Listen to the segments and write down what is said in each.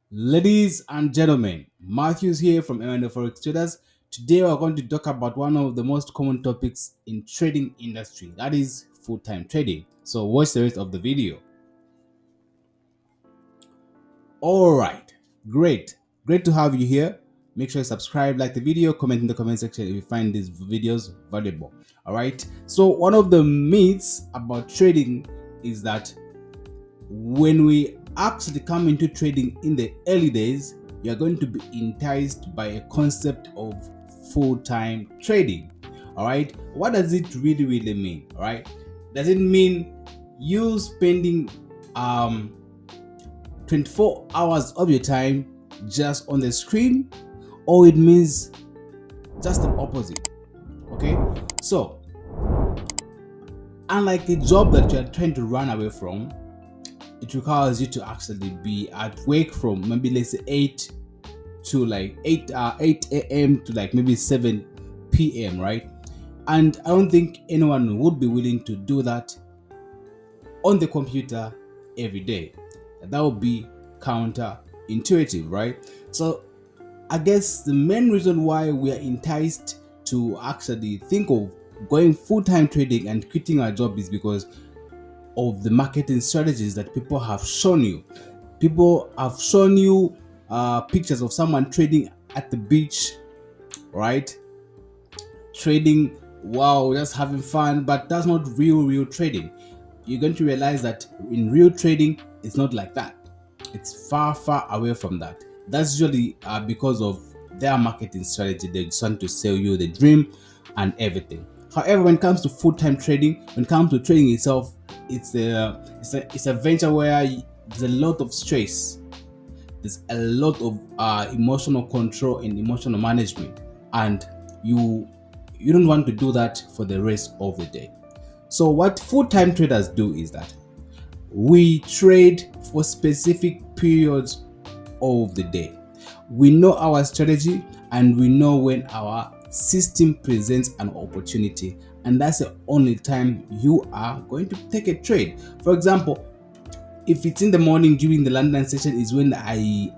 Ladies and gentlemen, Matthews here from M&A Forex Traders. Today we're going to talk about one of the most common topics in trading industry, that is full-time trading. So watch the rest of the video. All right, great to have you here. Make sure you subscribe, like the video, comment in the comment section if you find these videos valuable. All right, so one of the myths about trading is that when we actually come into trading in the early days, you're going to be enticed by a concept of full-time trading. All right, what does it really mean? All right, does it mean you spending 24 hours of your time just on the screen, or it means just the opposite? Okay, so unlike the job that you're trying to run away from, it requires you to actually be at work from maybe let's say 8 to like 8 a.m. to like maybe 7 p.m., right? And I don't think anyone would be willing to do that on the computer every day. That would be counterintuitive, right? So I guess the main reason why we are enticed to actually think of going full-time trading and quitting our job is because of the marketing strategies that people have shown you. People have shown you pictures of someone trading at the beach, right? Trading, wow, just having fun, but that's not real trading. You're going to realize that in real trading, it's not like that. It's far away from that. That's usually because of their marketing strategy. They just want to sell you the dream and everything. However, when it comes to full-time trading, when it comes to trading itself, it's a venture where there's a lot of stress. There's a lot of emotional control and emotional management, and you don't want to do that for the rest of the day. So what full-time traders do is that we trade for specific periods of the day. We know our strategy and we know when our system presents an opportunity, and that's the only time you are going to take a trade. For example, if it's in the morning during the London session is when I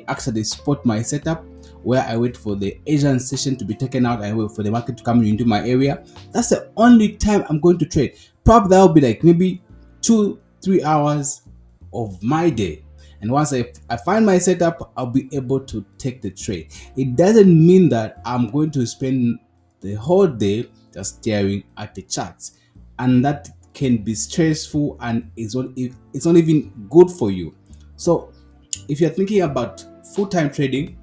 actually spot my setup, where I wait for the Asian session to be taken out and wait for the market to come into my area. That's the only time I'm going to trade. Probably that will be like maybe 2-3 hours of my day. And once I find my setup, I'll be able to take the trade. It doesn't mean that I'm going to spend the whole day just staring at the charts, and that can be stressful and it's not even good for you. So if you're thinking about full-time trading,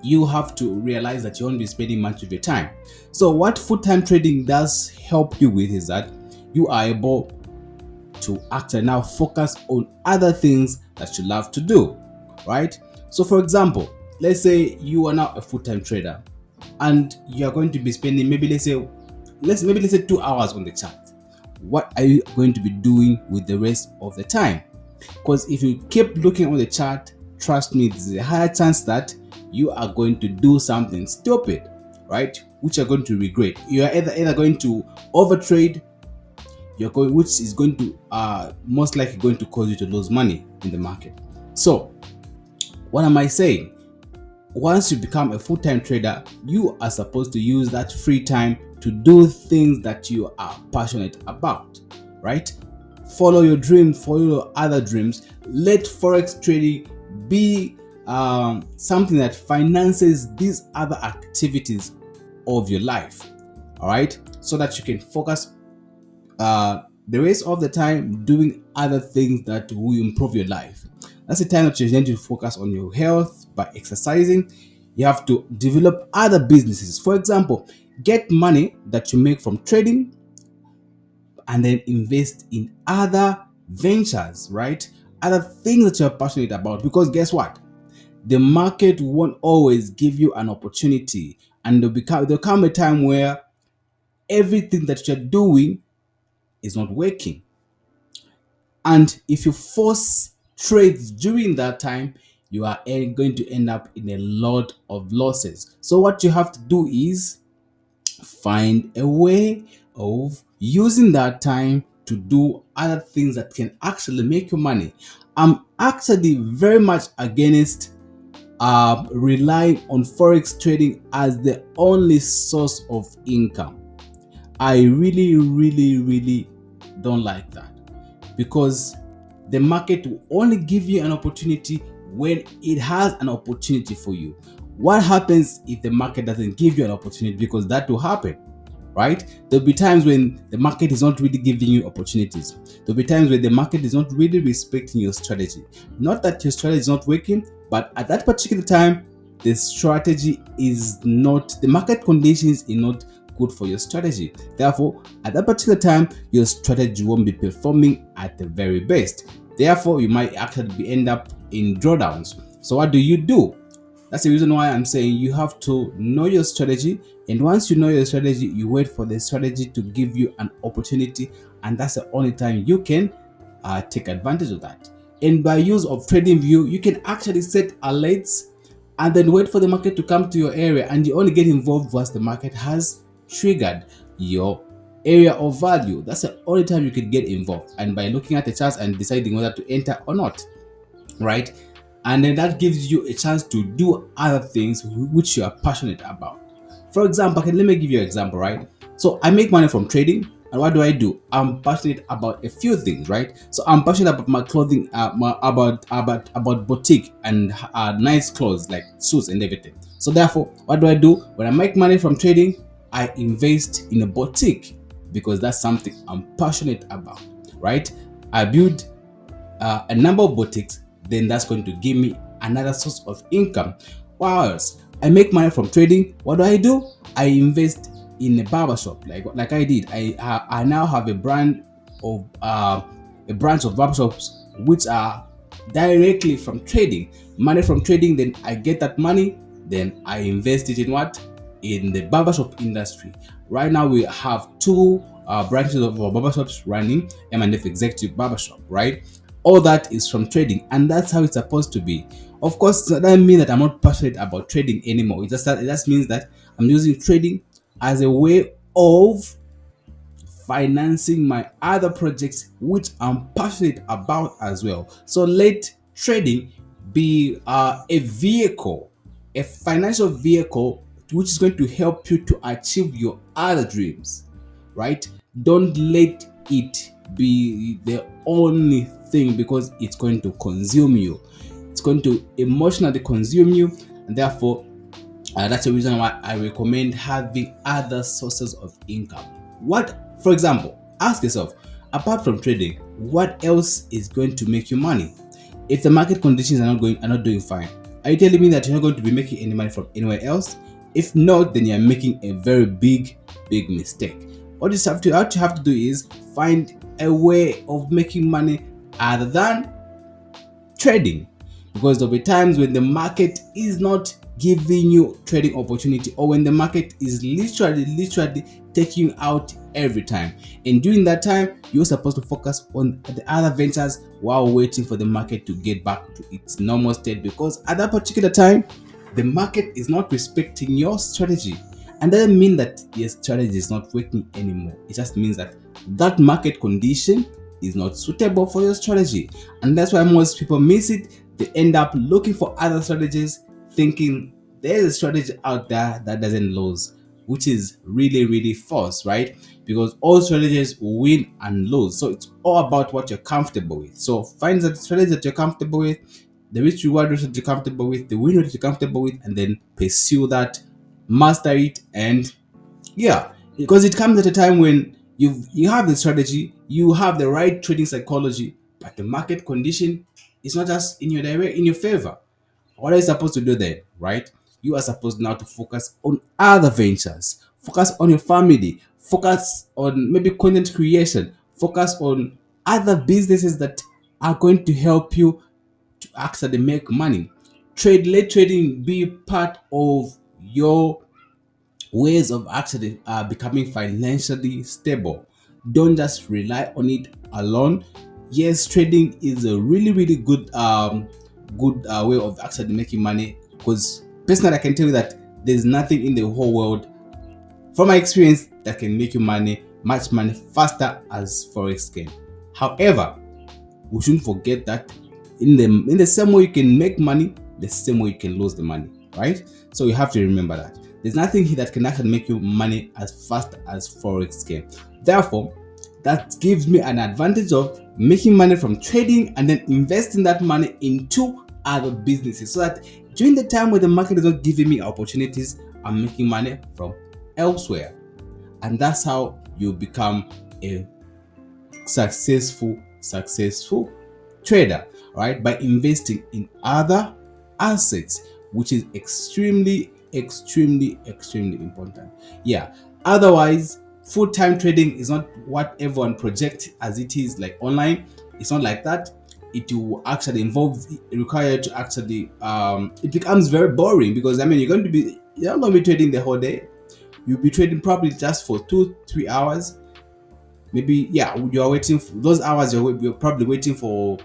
you have to realize that you won't be spending much of your time. So what full-time trading does help you with is that you are able to actually now focus on other things that you love to do, right? So for example, let's say you are now a full-time trader and you are going to be spending maybe let's say 2 hours on the chart. What are you going to be doing with the rest of the time? Because if you keep looking on the chart, trust me, there's a higher chance that you are going to do something stupid, right? Which you're going to regret. You are either going to overtrade, which is going to most likely going to cause you to lose money in the market. So what am I saying? Once you become a full-time trader, you are supposed to use that free time to do things that you are passionate about, right? Follow your dream, follow your other dreams. Let forex trading be something that finances these other activities of your life, all right? So that you can focus the rest of the time doing other things that will improve your life. That's the time that you need to focus on your health by exercising. You have to develop other businesses. For example, get money that you make from trading and then invest in other ventures, right? Other things that you're passionate about. Because guess what? The market won't always give you an opportunity, and there'll come a time where everything that you're doing is not working. And if you force trades during that time, you are going to end up in a lot of losses. So what you have to do is find a way of using that time to do other things that can actually make you money. I'm actually very much against relying on forex trading as the only source of income. I really, really, really don't like that, because the market will only give you an opportunity when it has an opportunity for you. What happens if the market doesn't give you an opportunity? Because that will happen, right? There'll be times when the market is not really giving you opportunities. There'll be times when the market is not really respecting your strategy. Not that your strategy is not working, but at that particular time, the strategy is not, the market conditions are not good for your strategy. Therefore, at that particular time, your strategy won't be performing at the very best. Therefore, you might actually end up in drawdowns. So what do? That's the reason why I'm saying you have to know your strategy. And once you know your strategy, you wait for the strategy to give you an opportunity. And that's the only time you can take advantage of that. And by use of trading view, you can actually set alerts and then wait for the market to come to your area. And you only get involved once the market has triggered your area of value. That's the only time you could get involved. And by looking at the charts and deciding whether to enter or not, right? And then that gives you a chance to do other things which you are passionate about. For example, okay, let me give you an example, right? So I make money from trading, and what do? I'm passionate about a few things, right? So I'm passionate about my clothing, about boutique and nice clothes like suits and everything. So therefore, what do? When I make money from trading, I invest in a boutique because that's something I'm passionate about, right? I build a number of boutiques, then that's going to give me another source of income. What else? I make money from trading. What do? I invest in a barbershop, like I did. I now have a branch of barbershops which are directly from trading. Money from trading, then I get that money, then I invest it in what? In the barbershop industry. Right now we have two branches of our barbershops running, M&F Executive Barbershop, right? All that is from trading, and that's how it's supposed to be. Of course, that doesn't mean that I'm not passionate about trading anymore. It just means that I'm using trading as a way of financing my other projects which I'm passionate about as well. So let trading be a vehicle, a financial vehicle which is going to help you to achieve your other dreams, right? Don't let it be the only thing, because it's going to consume you. It's going to emotionally consume you, and therefore that's the reason why I recommend having other sources of income. What, for example, ask yourself, apart from trading, what else is going to make you money? If the market conditions are not doing fine, are you telling me that you're not going to be making any money from anywhere else? If not, then you're making a very big mistake. What you have to do is find a way of making money other than trading, because there'll be times when the market is not giving you trading opportunity, or when the market is literally taking you out every time, and during that time you're supposed to focus on the other ventures while waiting for the market to get back to its normal state, because at that particular time the market is not respecting your strategy. And doesn't mean that your strategy is not working anymore. It just means that that market condition is not suitable for your strategy. And that's why most people miss it. They end up looking for other strategies, thinking there's a strategy out there that doesn't lose, which is really false, right? Because all strategies win and lose. So it's all about what you're comfortable with. So find the strategy that you're comfortable with, the risk reward that you're comfortable with, the win rate that you're comfortable with, and then pursue that, master it. And yeah, because it comes at a time when you have the strategy, you have the right trading psychology, but the market condition is not just in your favor. What are you supposed to do then, right? You are supposed now to focus on other ventures, focus on your family, focus on maybe content creation, focus on other businesses that are going to help you to actually make money. Let trading be part of your ways of actually becoming financially stable. Don't just rely on it alone. Yes, trading is a really good way of actually making money, because personally I can tell you that there's nothing in the whole world, from my experience, that can make you much money faster as forex can. However, we shouldn't forget that in the same way you can make money, the same way you can lose the money, right? So you have to remember that there's nothing here that can actually make you money as fast as forex can. Therefore, that gives me an advantage of making money from trading and then investing that money into other businesses, so that during the time where the market is not giving me opportunities, I'm making money from elsewhere. And that's how you become a successful trader, right? By investing in other assets, which is extremely important. Yeah. Otherwise, full-time trading is not what everyone projects as it is, like online. It's not like that. It will actually require you to actually it becomes very boring, because I mean you're not going to be trading the whole day. You'll be trading probably just for 2-3 hours. Maybe, yeah, you are waiting for those hours. You're probably waiting for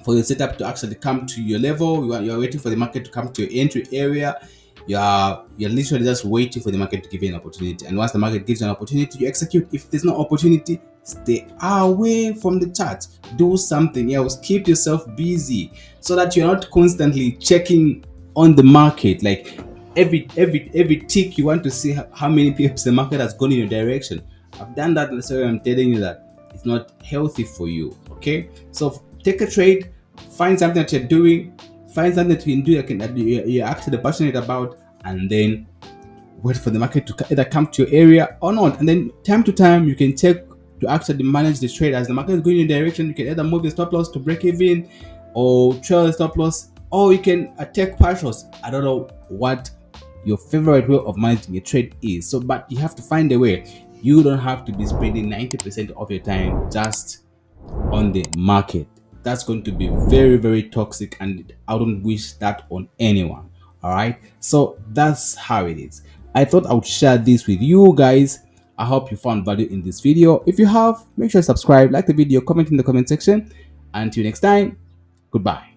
your setup to actually come to your level. You're waiting for the market to come to your entry area. You're literally just waiting for the market to give you an opportunity. And once the market gives you an opportunity, you execute. If there's no opportunity, stay away from the chart. Do something else. Keep yourself busy so that you're not constantly checking on the market. Like every tick, you want to see how many pips the market has gone in your direction. I've done that, so I'm telling you that it's not healthy for you. Okay, so take a trade, find something that you're doing, find something that you can do that you're actually passionate about, and then wait for the market to either come to your area or not. And then time to time, you can check to actually manage the trade. As the market is going in a direction, you can either move the stop loss to break even, or trail the stop loss, or you can take partials. I don't know what your favorite way of managing a trade is. So, but you have to find a way. You don't have to be spending 90% of your time just on the market. That's going to be very toxic, and I don't wish that on anyone. All right, so that's how it is. I thought I would share this with you guys. I hope you found value in this video. If you have, make sure to subscribe, like the video, comment in the comment section. Until next time, goodbye.